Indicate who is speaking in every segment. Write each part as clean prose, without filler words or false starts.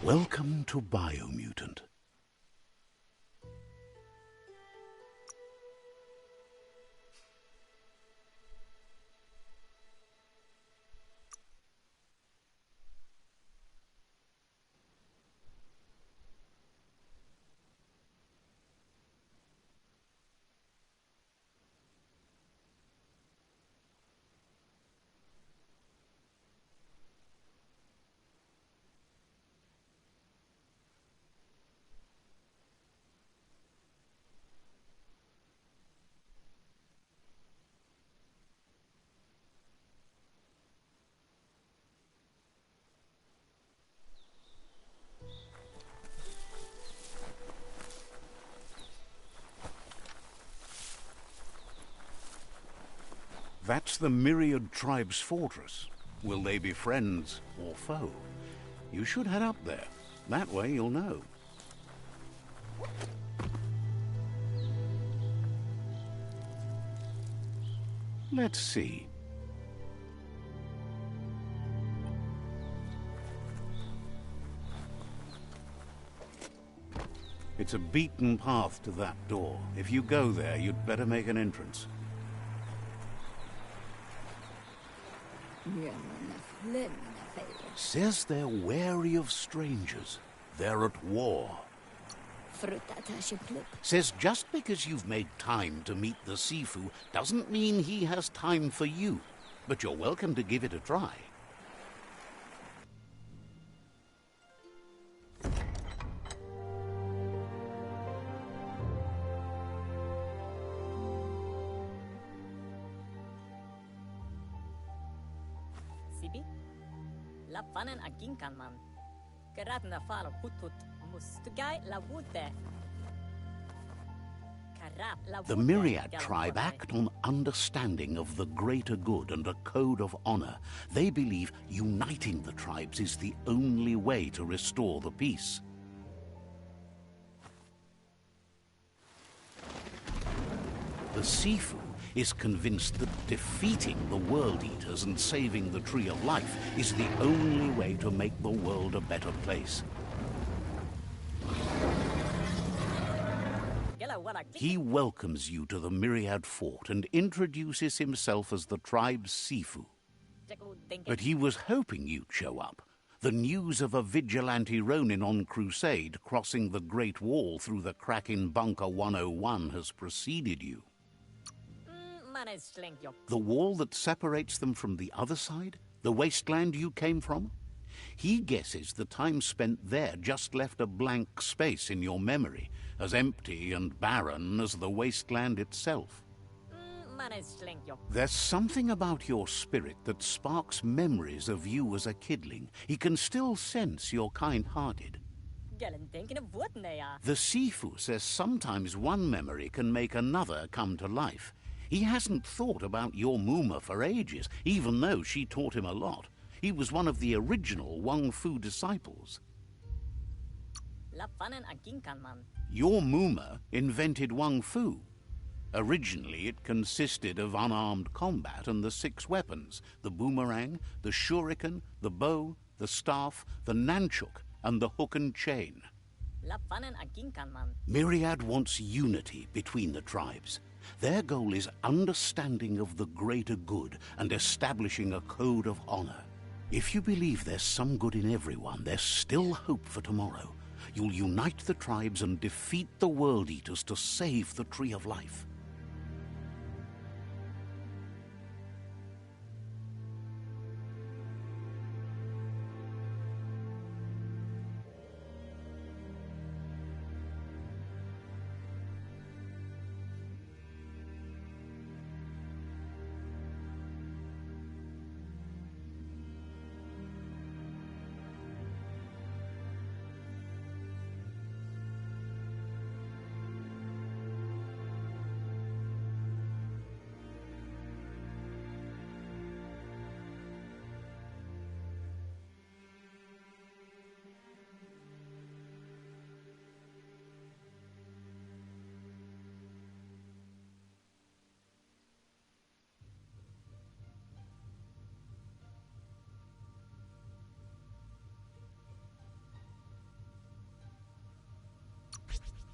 Speaker 1: Welcome to Biomutant. That's the Myriad Tribe's fortress. Will they be friends or foe? You should head up there. That way you'll know. Let's see. It's a beaten path to that door. If you go there, you'd better make an entrance. Says they're wary of strangers. They're at war. Says just because you've made time to meet the Sifu doesn't mean he has time for you. But you're welcome to give it a try.
Speaker 2: Sibi? La panen aginkan man. Geraten da falo putut mustugai la wute.
Speaker 1: The Myriad tribe act on understanding of the greater good and a code of honor. They believe uniting the tribes is the only way to restore the peace. The Sifu is convinced that defeating the World Eaters and saving the Tree of Life is the only way to make the world a better place. He welcomes you to the Myriad Fort and introduces himself as the tribe's Sifu. But he was hoping you'd show up. The news of a vigilante Ronin on crusade crossing the Great Wall through the crack in Bunker 101 has preceded you. The wall that separates them from the other side? The wasteland you came from? He guesses the time spent there just left a blank space in your memory, as empty and barren as the wasteland itself. There's something about your spirit that sparks memories of you as a kidling. He can still sense you're kind-hearted. The Sifu says sometimes one memory can make another come to life. He hasn't thought about your Muma for ages, even though she taught him a lot. He was one of the original Wang Fu disciples. Your Muma invented Wang Fu. Originally, it consisted of unarmed combat and the 6 weapons: the boomerang, the shuriken, the bow, the staff, the nunchuk, and the hook and chain. Myriad wants unity between the tribes. Their goal is understanding of the greater good and establishing a code of honor. If you believe there's some good in everyone, there's still hope for tomorrow. You'll unite the tribes and defeat the World Eaters to save the Tree of Life.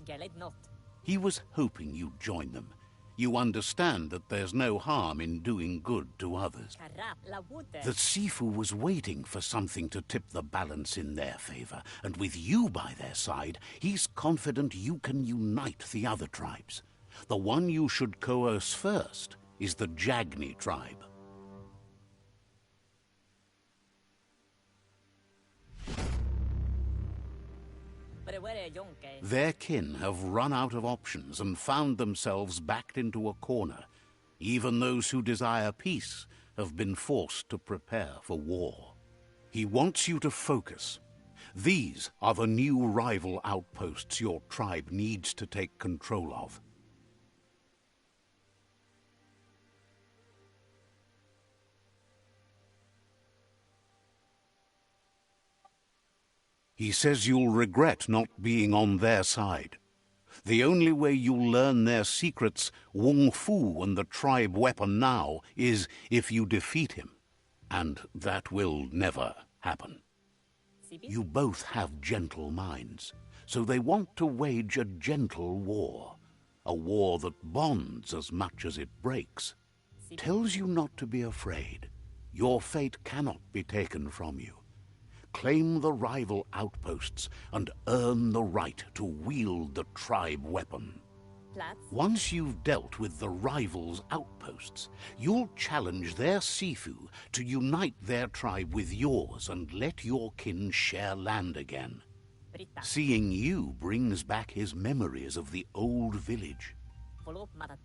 Speaker 2: Geled not.
Speaker 1: He was hoping you'd join them. You understand that there's no harm in doing good to others.
Speaker 2: Karap la wute.
Speaker 1: The Sifu was waiting for something to tip the balance in their favor, and with you by their side, he's confident you can unite the other tribes. The one you should coerce first is the Jagni tribe. Their kin have run out of options and found themselves backed into a corner. Even those who desire peace have been forced to prepare for war. He wants you to focus. These are the new rival outposts your tribe needs to take control of. He says you'll regret not being on their side. The only way you'll learn their secrets, Wung Fu and the tribe weapon now, is if you defeat him. And that will never happen. You both have gentle minds, so they want to wage a gentle war. A war that bonds as much as it breaks. Tells you not to be afraid. Your fate cannot be taken from you. Claim the rival outposts and earn the right to wield the tribe weapon. Once you've dealt with the rivals' outposts, you'll challenge their Sifu to unite their tribe with yours and let your kin share land again. Seeing you brings back his memories of the old village.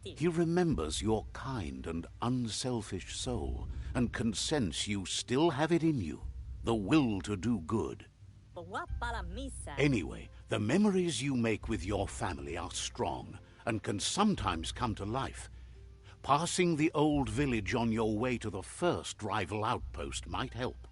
Speaker 1: He remembers your kind and unselfish soul and can sense you still have it in you. The will to do good. Anyway, the memories you make with your family are strong and can sometimes come to life. Passing the old village on your way to the first rival outpost might help.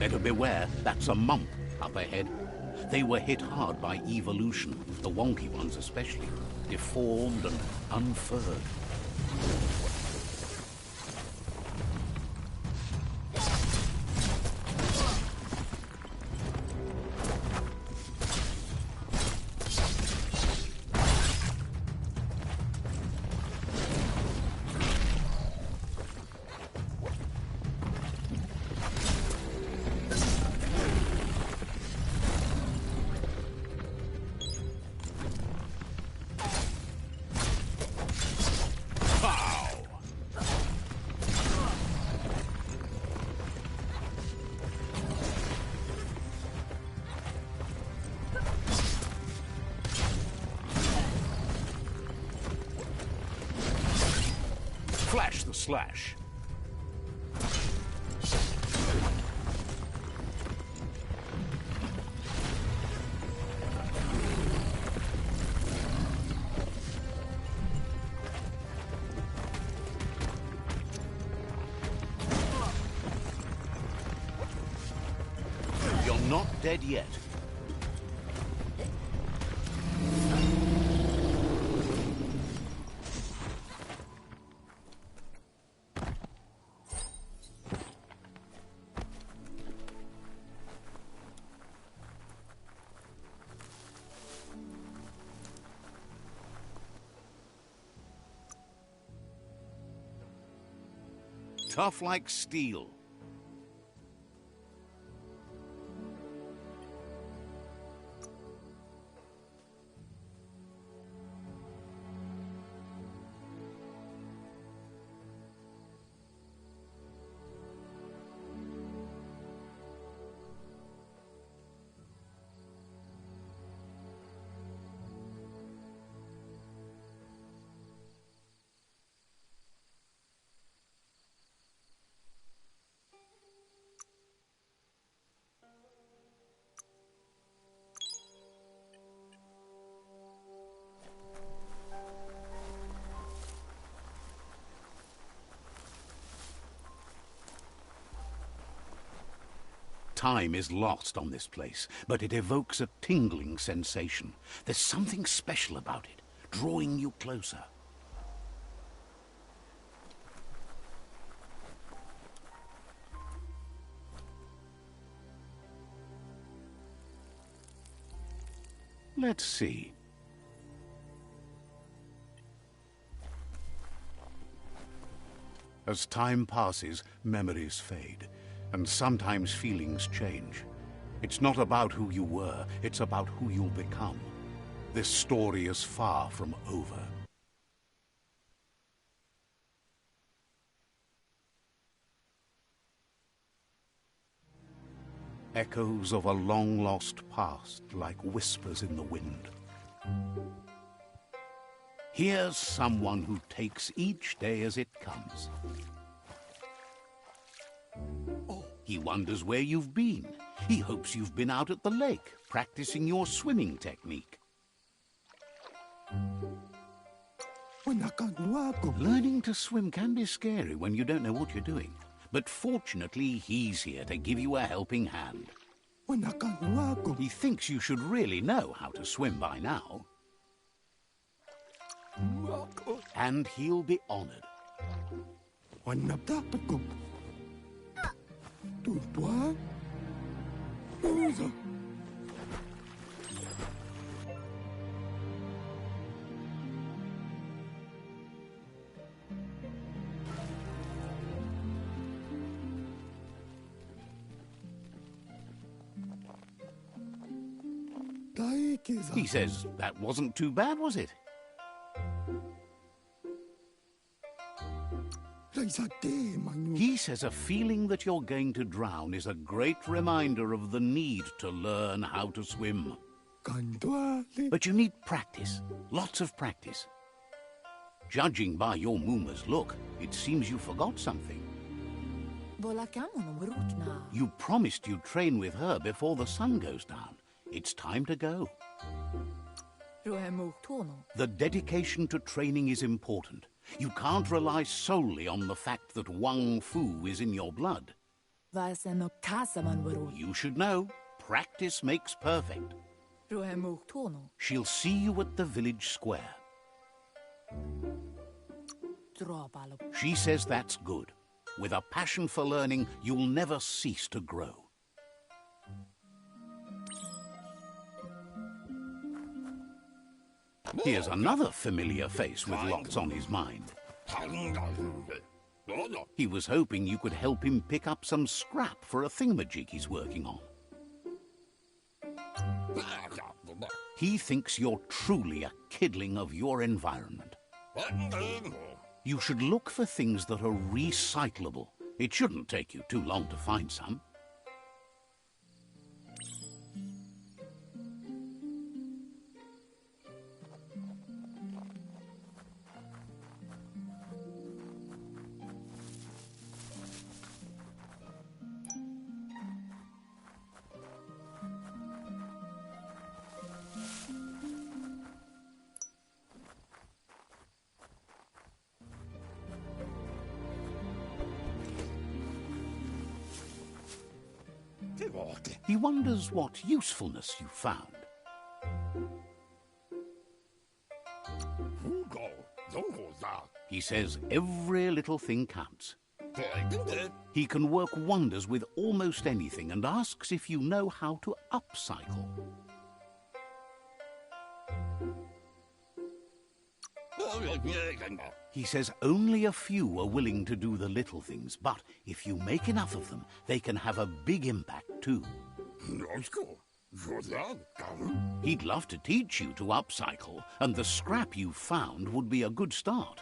Speaker 1: Better beware, that's a mump up ahead. They were hit hard by evolution, the wonky ones especially, deformed and unfurred. Flash the slash. You're not dead yet. Tough like steel. Time is lost on this place, but it evokes a tingling sensation. There's something special about it, drawing you closer. Let's see. As time passes, memories fade. And sometimes feelings change. It's not about who you were, it's about who you'll become. This story is far from over. Echoes of a long-lost past, like whispers in the wind. Here's someone who takes each day as it comes. He wonders where you've been. He hopes you've been out at the lake, practicing your swimming technique. Learning to swim can be scary when you don't know what you're doing. But fortunately, he's here to give you a helping hand. He thinks you should really know how to swim by now. And he'll be honored. He says that wasn't too bad, was it? He says a feeling that you're going to drown is a great reminder of the need to learn how to swim. But you need practice, lots of practice. Judging by your Muma's look, it seems you forgot something. You promised you'd train with her before the sun goes down. It's time to go. The dedication to training is important. You can't rely solely on the fact that Wang Fu is in your blood. You should know. Practice makes perfect. She'll see you at the village square. She says that's good. With a passion for learning, you'll never cease to grow. Here's another familiar face with lots on his mind. He was hoping you could help him pick up some scrap for a thingamajig he's working on. He thinks you're truly a kidling of your environment. You should look for things that are recyclable. It shouldn't take you too long to find some. He wonders what usefulness you found. He says every little thing counts. He can work wonders with almost anything and asks if you know how to upcycle. He says only a few are willing to do the little things, but if you make enough of them, they can have a big impact too. He'd love to teach you to upcycle, and the scrap you found would be a good start.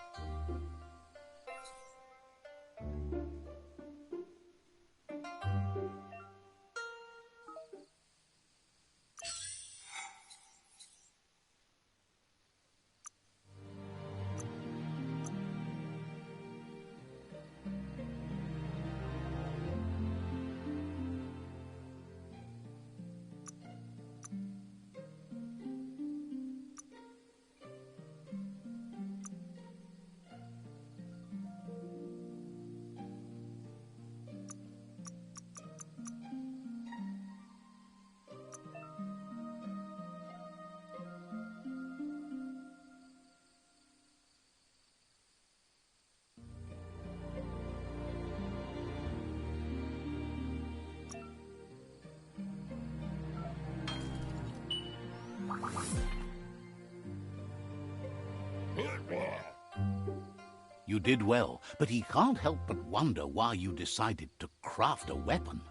Speaker 1: You did well, but he can't help but wonder why you decided to craft a weapon.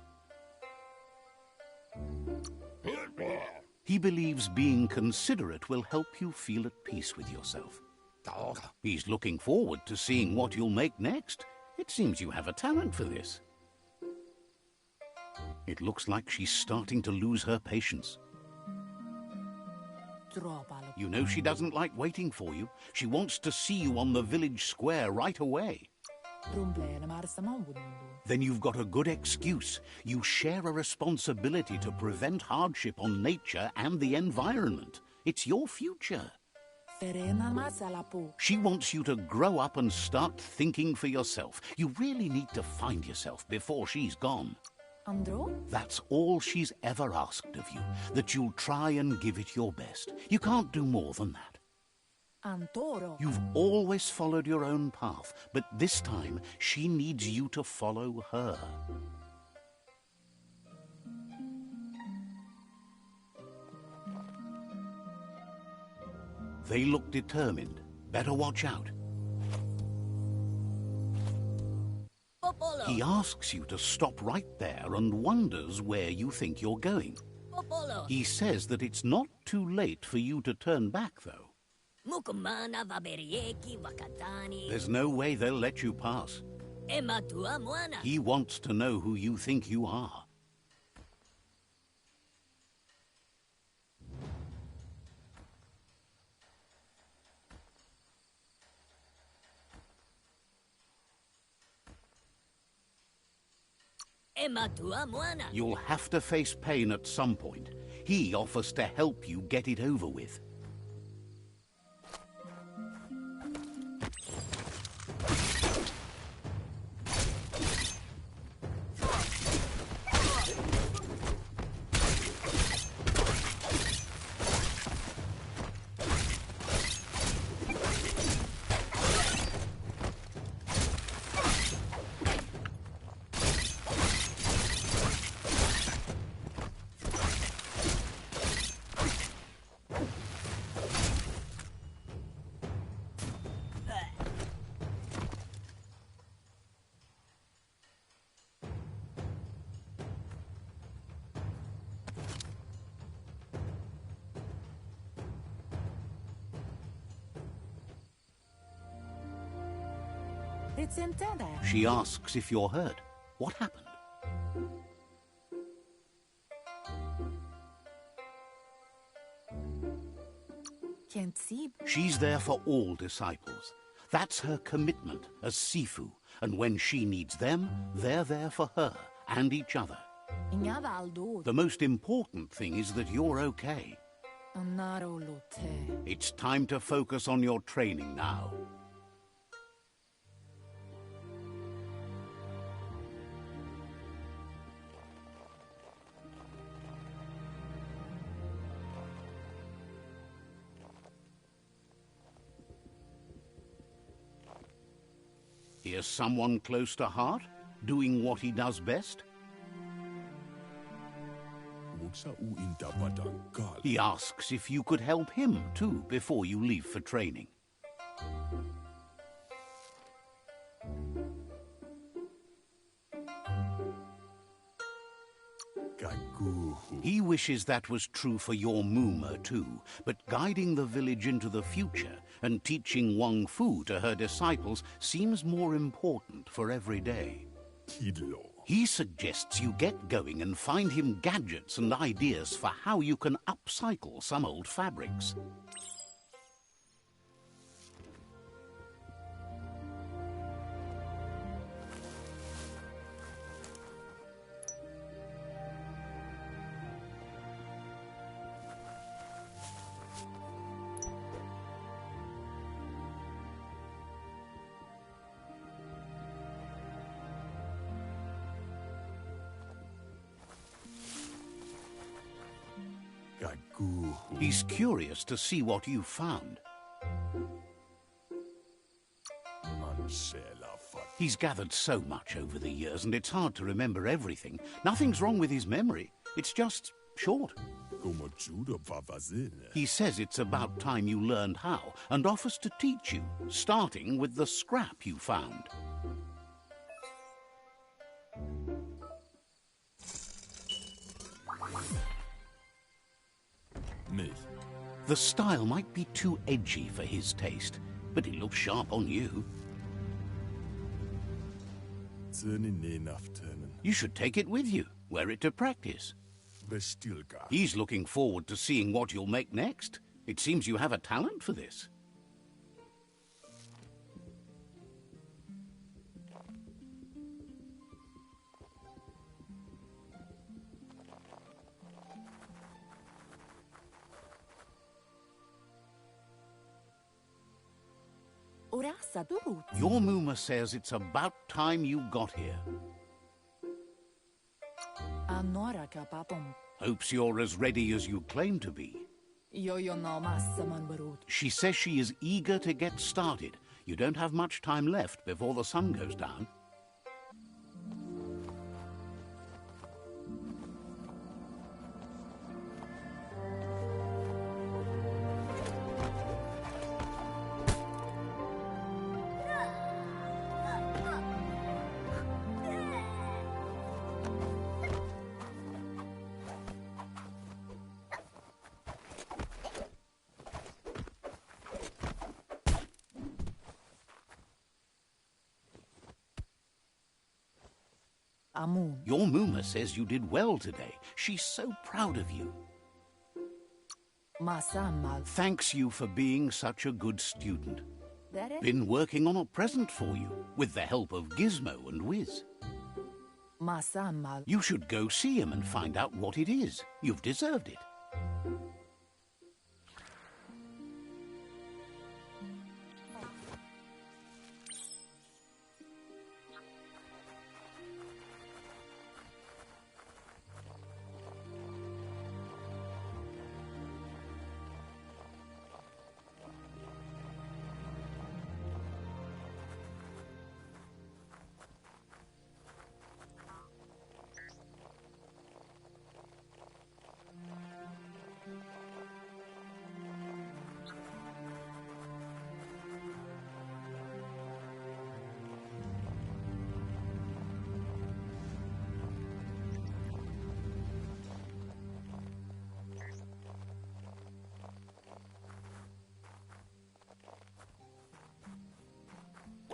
Speaker 1: He believes being considerate will help you feel at peace with yourself. He's looking forward to seeing what you'll make next. It seems you have a talent for this. It looks like she's starting to lose her patience. You know she doesn't like waiting for you. She wants to see you on the village square right away. Then you've got a good excuse. You share a responsibility to prevent hardship on nature and the environment. It's your future. She wants you to grow up and start thinking for yourself. You really need to find yourself before she's gone. That's all she's ever asked of you, that you'll try and give it your best. You can't do more than that. You've always followed your own path, but this time she needs you to follow her. They look determined. Better watch out. He asks you to stop right there and wonders where you think you're going. He says that it's not too late for you to turn back, though. There's no way they'll let you pass. He wants to know who you think you are. You'll have to face pain at some point. He offers to help you get it over with. She asks if you're hurt. What happened? She's there for all disciples. That's her commitment as Sifu, and when she needs them, they're there for her and each other. The most important thing is that you're okay. It's time to focus on your training now. Here's someone close to heart, doing what he does best. He asks if you could help him too before you leave for training. He wishes that was true for your Muma too, but guiding the village into the future and teaching Wang Fu to her disciples seems more important for every day. He suggests you get going and find him gadgets and ideas for how you can upcycle some old fabrics. He's curious to see what you've found. He's gathered so much over the years, and it's hard to remember everything. Nothing's wrong with his memory. It's just short. He says it's about time you learned how, and offers to teach you, starting with the scrap you found. The style might be too edgy for his taste, but it looks sharp on you. You should take it with you, wear it to practice. He's looking forward to seeing what you'll make next. It seems you have a talent for this. Your Muma says it's about time you got here. Hopes you're as ready as you claim to be. She says she is eager to get started. You don't have much time left before the sun goes down. Your Muma says you did well today. She's so proud of you. Thanks you for being such a good student. Been working on a present for you, with the help of Gizmo and Wiz. You should go see him and find out what it is. You've deserved it.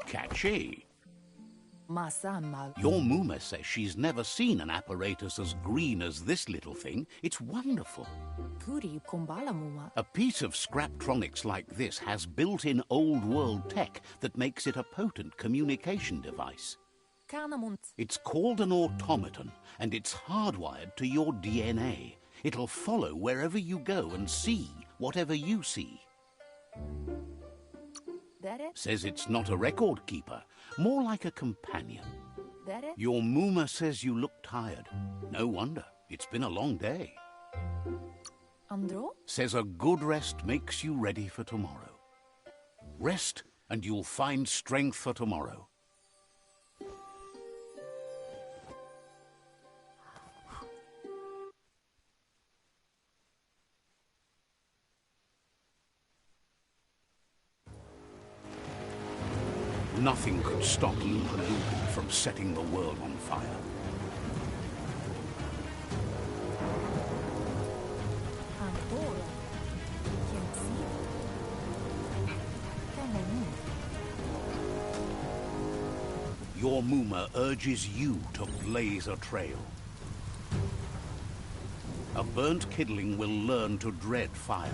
Speaker 1: Catchy. Your Muma says she's never seen an apparatus as green as this little thing. It's wonderful. A piece of Scraptronics like this has built-in old-world tech that makes it a potent communication device. It's called an automaton, and it's hardwired to your DNA. It'll follow wherever you go and see whatever you see. Says it's not a record keeper, more like a companion. Your Muma says you look tired. No wonder. It's been a long day. Says a good rest makes you ready for tomorrow. Rest and you'll find strength for tomorrow. Nothing could stop Lupa Lupin from setting the world on fire. Your Muma urges you to blaze a trail. A burnt kidling will learn to dread fire.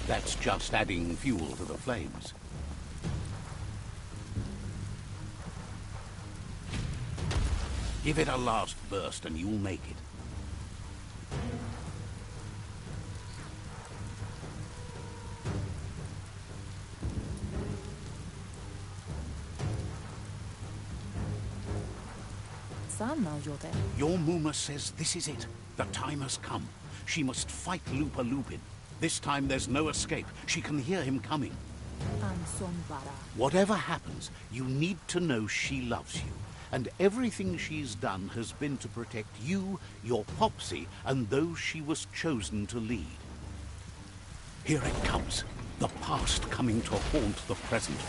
Speaker 1: That's just adding fuel to the flames. Give it a last burst and you'll make it. Your Muma says this is it. The time has come. She must fight Lupa Lupin. This time there's no escape. She can hear him coming. Whatever happens, you need to know she loves you. And everything she's done has been to protect you, your Popsy, and those she was chosen to lead. Here it comes. The past coming to haunt the present.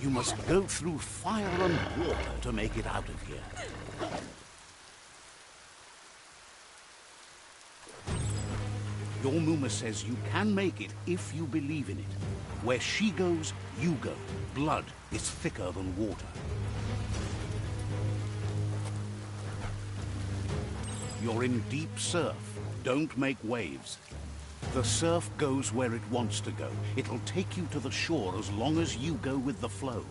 Speaker 1: You must go through fire and water to make it out of here. Your Muma says you can make it if you believe in it. Where she goes, you go. Blood is thicker than water. You're in deep surf. Don't make waves. The surf goes where it wants to go. It'll take you to the shore as long as you go with the flow.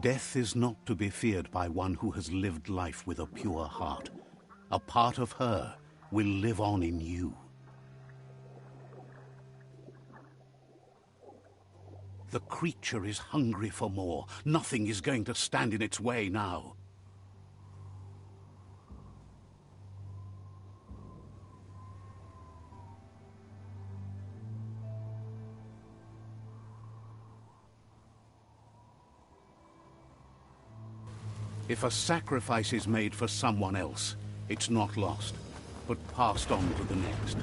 Speaker 1: Death is not to be feared by one who has lived life with a pure heart. A part of her will live on in you. The creature is hungry for more. Nothing is going to stand in its way now. If a sacrifice is made for someone else, it's not lost, but passed on to the next.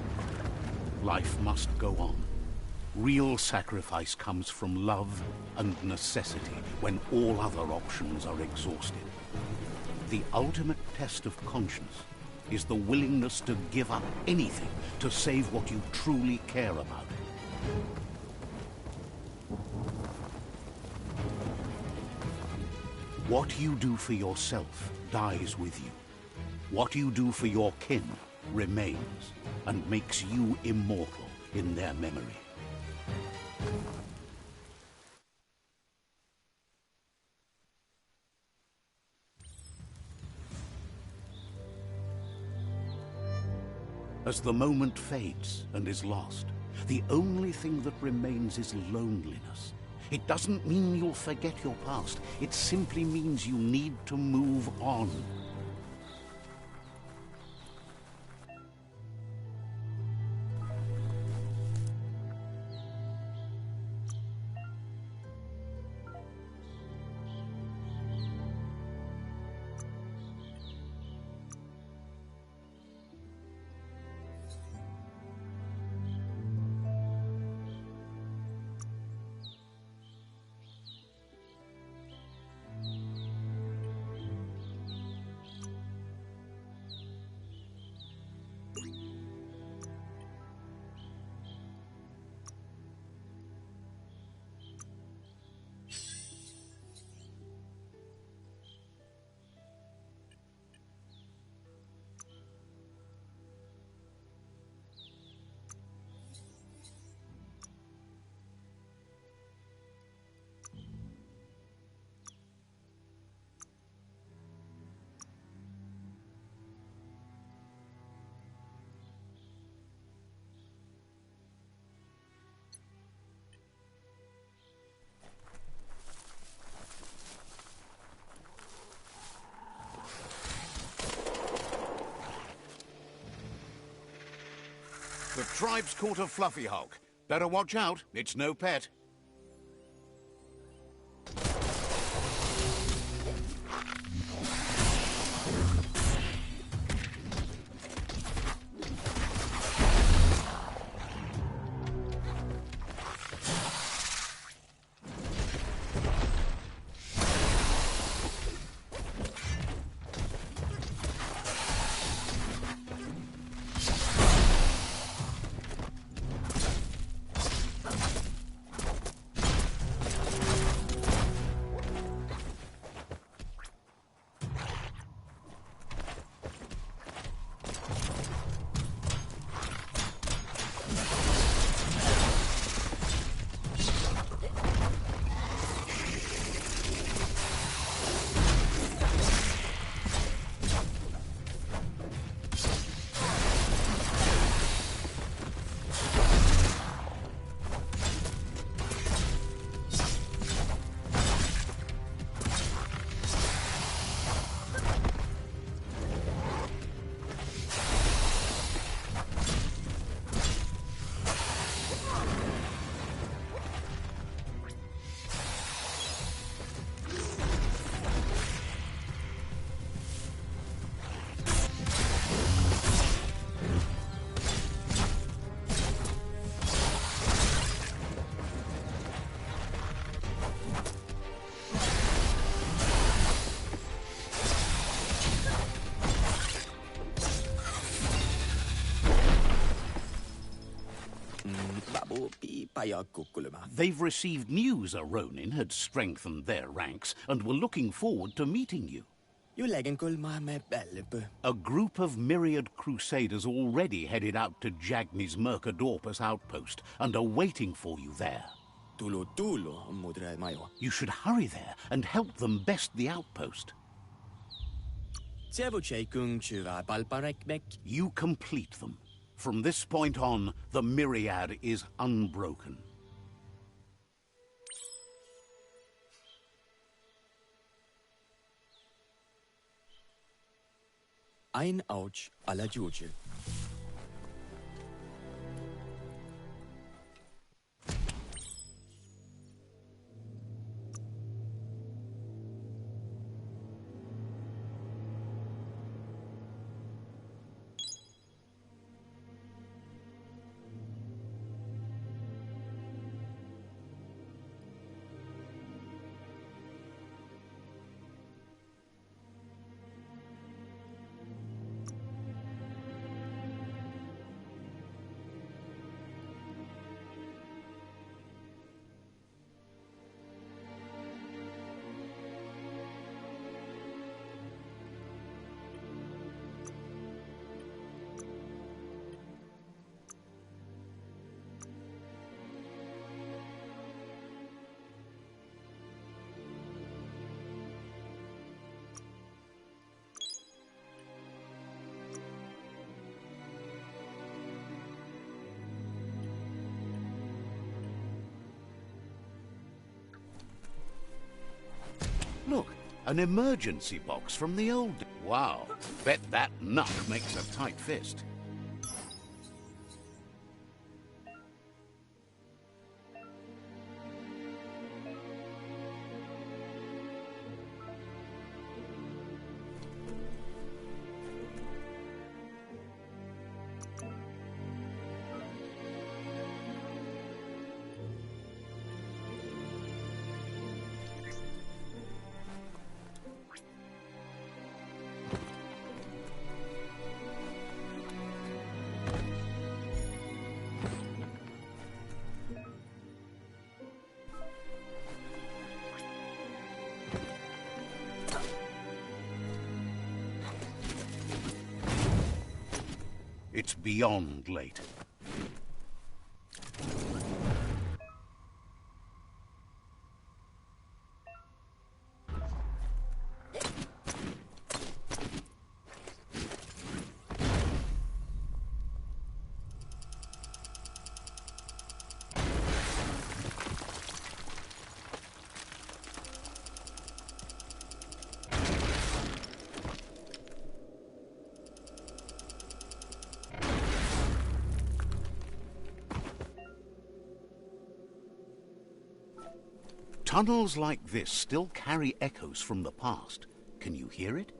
Speaker 1: Life must go on. Real sacrifice comes from love and necessity when all other options are exhausted. The ultimate test of conscience is the willingness to give up anything to save what you truly care about. What you do for yourself dies with you. What you do for your kin remains and makes you immortal in their memory. As the moment fades and is lost, the only thing that remains is loneliness. It doesn't mean you'll forget your past. It simply means you need to move on. The tribe's caught a fluffy hulk. Better watch out, it's no pet. They've received news a Ronin had strengthened their ranks and were looking forward to meeting you. A group of myriad crusaders already headed out to Jagni's Mercadorpus outpost and are waiting for you there. You should hurry there and help them best the outpost. You complete them. From this point on, the myriad is unbroken.
Speaker 3: Ein Autsch alla Giuge.
Speaker 1: An emergency box from the old... Wow, bet that nut makes a tight fist. It's beyond late. Tunnels like this still carry echoes from the past. Can you hear it?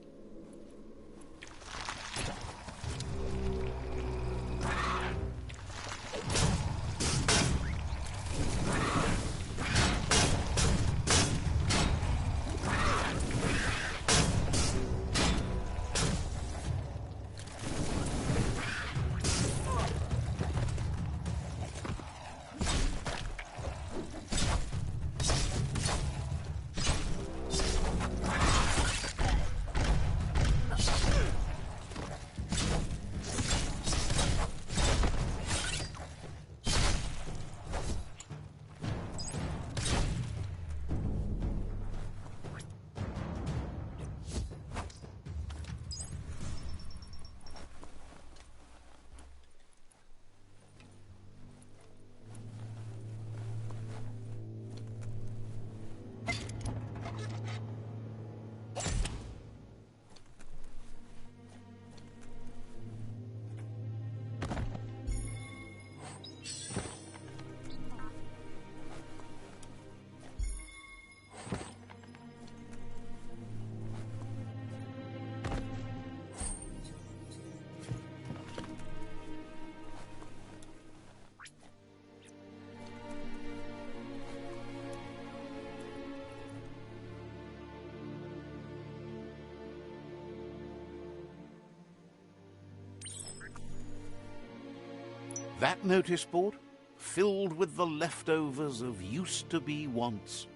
Speaker 1: That notice board? Filled with the leftovers of used-to-be wants.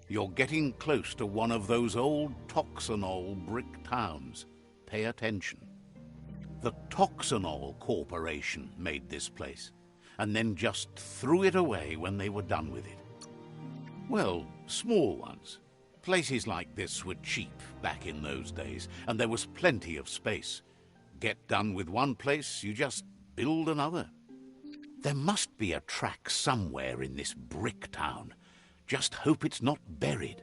Speaker 1: You're getting close to one of those old Toxanol brick towns. Pay attention. The Toxanol Corporation made this place, and then just threw it away when they were done with it. Well, small ones. Places like this were cheap back in those days, and there was plenty of space. Get done with one place, you just build another. There must be a track somewhere in this brick town. Just hope it's not buried.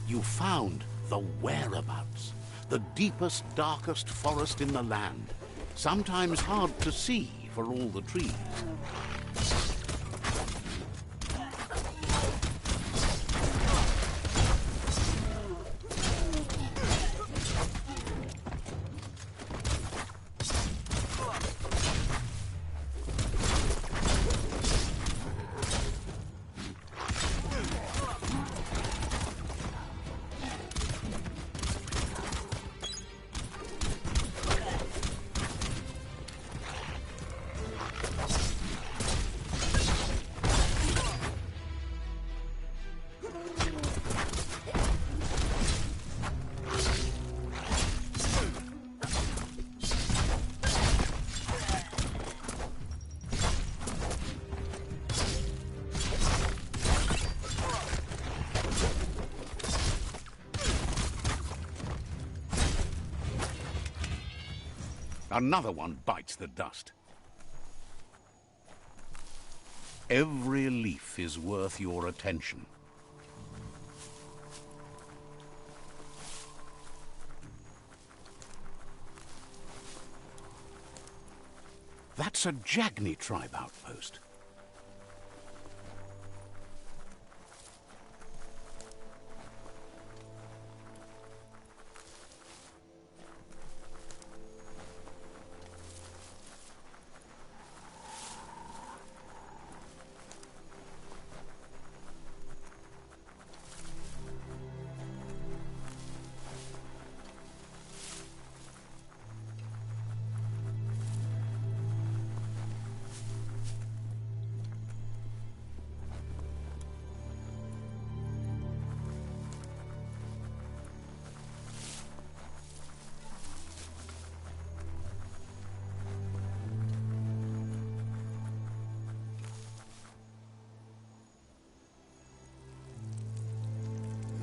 Speaker 1: You found the whereabouts, the deepest, darkest forest in the land, sometimes hard to see for all the trees. Another one bites the dust. Every leaf is worth your attention. That's a Jagni tribe outpost.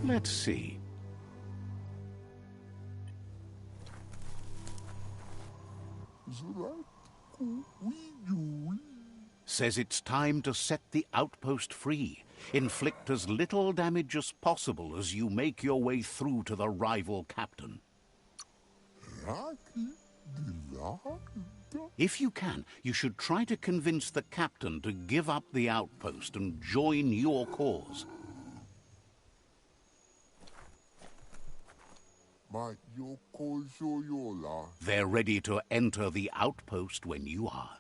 Speaker 1: Let's see. Says it's time to set the outpost free. Inflict as little damage as possible as you make your way through to the rival captain. If you can, you should try to convince the captain to give up the outpost and join your cause. They're ready to enter the outpost when you are.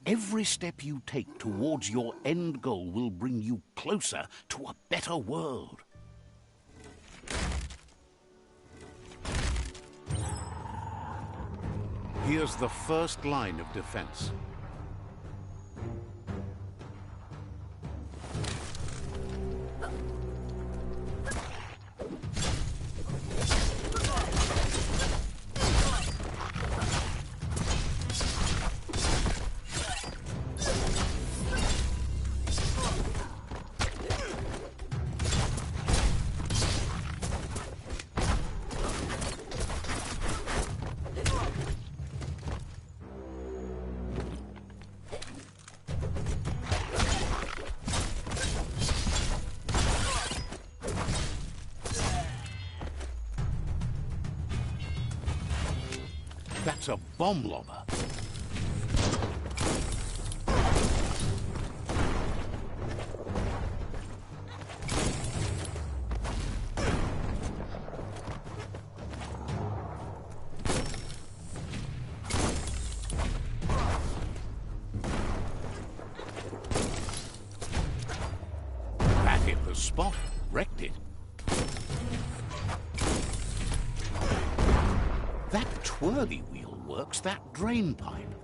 Speaker 1: Every step you take towards your end goal will bring you closer to a better world. Here's the first line of defense. That's a bomb lobber. That hit the spot, wrecked it. That twirly wheel works that drain pipe.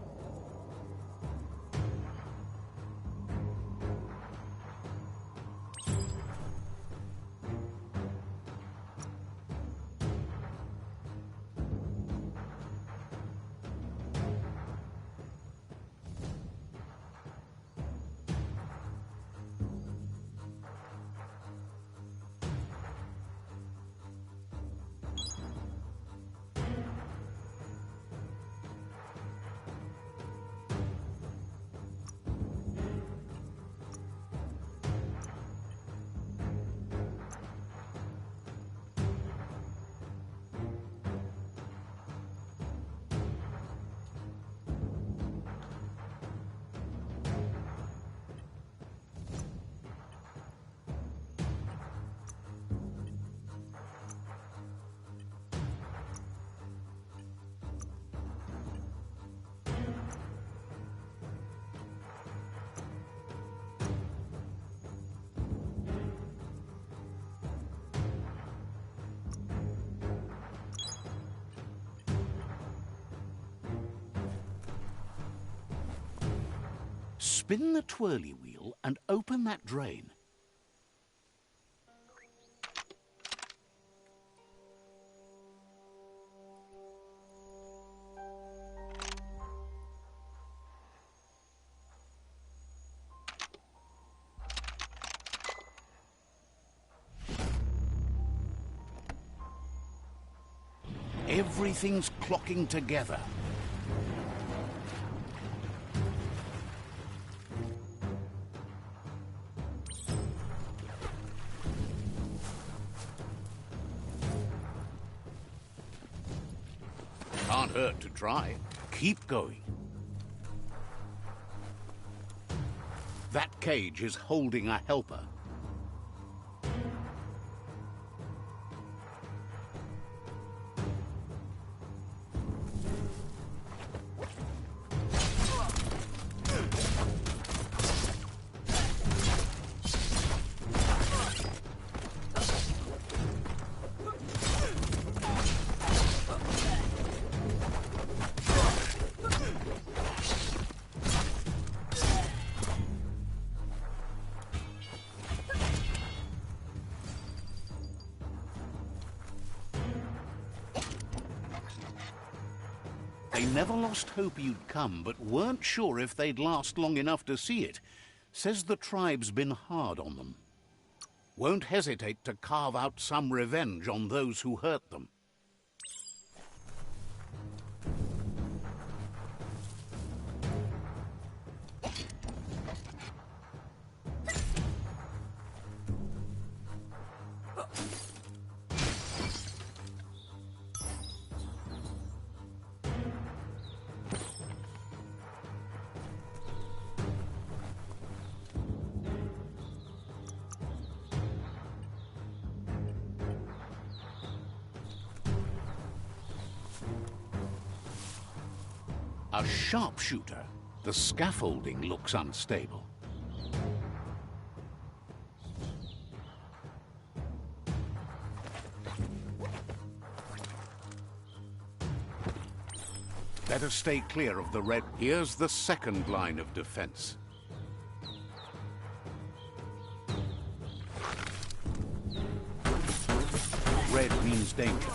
Speaker 1: Spin the twirly wheel and open that drain. Everything's clocking together. Can't hurt to try. Keep going. That cage is holding a helper. They never lost hope you'd come, but weren't sure if they'd last long enough to see it. Says the tribe's been hard on them. Won't hesitate to carve out some revenge on those who hurt them. A sharpshooter. The scaffolding looks unstable. Better stay clear of the red. Here's the second line of defense. Red means danger.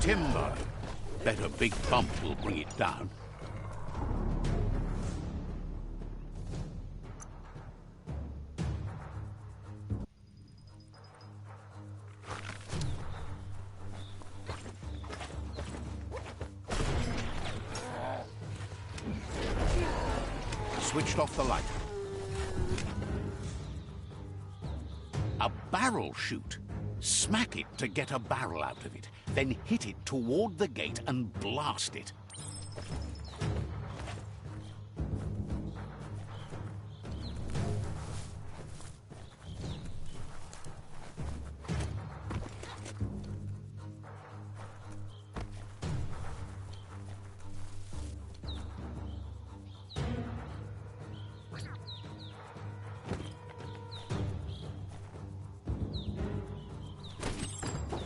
Speaker 1: Timber. Bet a big bump will bring it down. Switched off the light. A barrel shoot. Smack it to get a barrel out of it, then hit it toward the gate and blast it.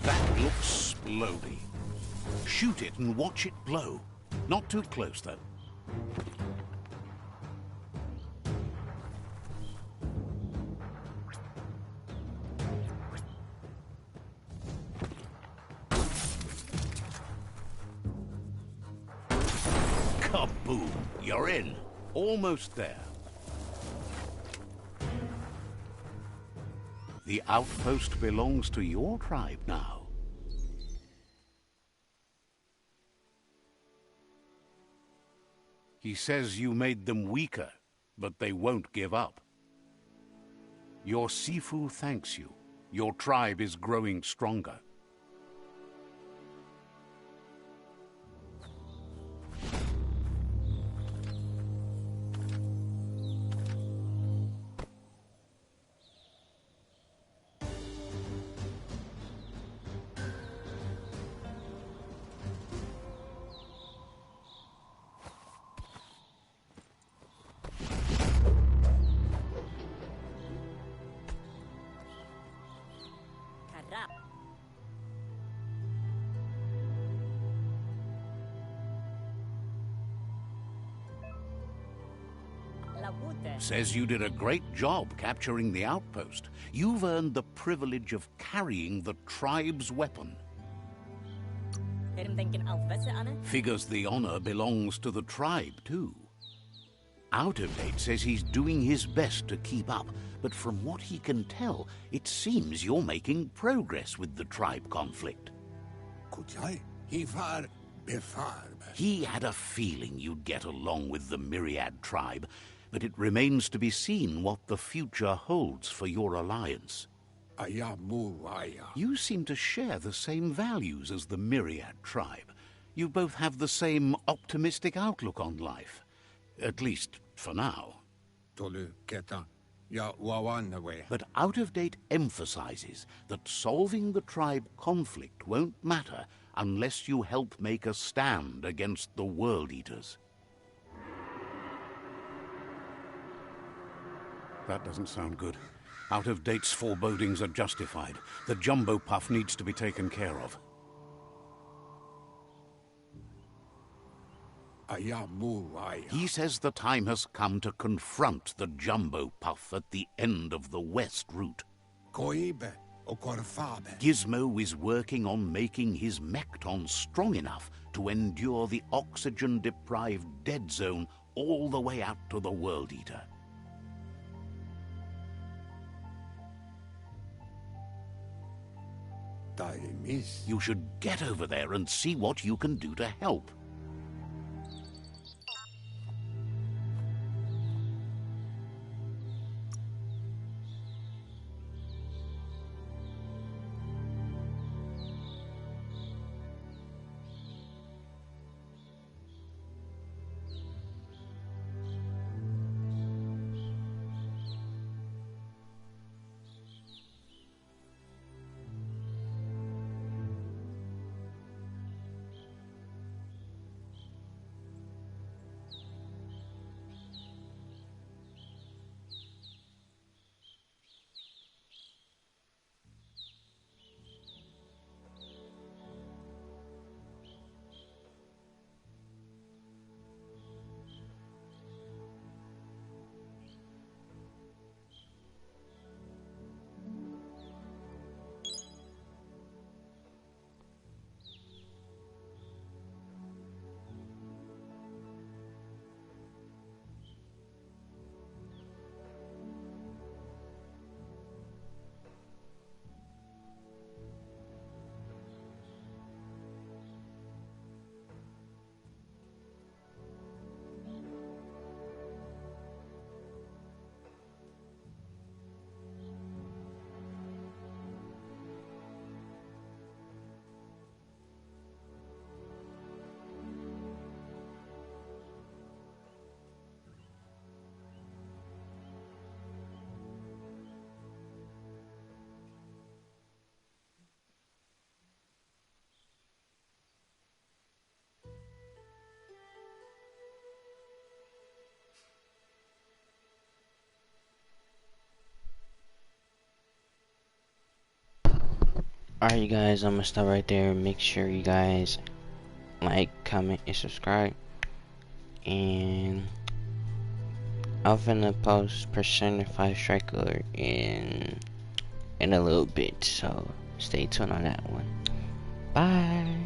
Speaker 1: That looks slowly. Shoot it and watch it blow. Not too close, though. Kaboom! You're in. Almost there. The outpost belongs to your tribe now. He says you made them weaker, but they won't give up. Your Sifu thanks you. Your tribe is growing stronger.
Speaker 2: Karap. Labute.
Speaker 1: Says you did a great job capturing the outpost. You've earned the privilege of carrying the tribe's weapon.
Speaker 2: Herim denken alvese ane?
Speaker 1: Figures the honor belongs to the tribe, too. Out of Date says he's doing his best to keep up, but from what he can tell, it seems you're making progress with the tribe conflict. He had a feeling you'd get along with the Myriad tribe, but it remains to be seen what the future holds for your alliance. You seem to share the same values as the Myriad tribe. You both have the same optimistic outlook on life. At least, for now. But Out of Date emphasizes that solving the tribe conflict won't matter unless you help make a stand against the World Eaters. That doesn't sound good. Out of Date's forebodings are justified. The jumbo puff needs to be taken care of. He says the time has come to confront the jumbo puff at the end of the west route. Gizmo is working on making his Mekton strong enough to endure the oxygen-deprived dead zone all the way out to the World Eater. You should get over there and see what you can do to help.
Speaker 4: Alright, you guys, I'm gonna stop right there. Make sure you guys like, comment, and subscribe. And I'm finna post Persona 5 Striker in a little bit, so stay tuned on that one. Bye.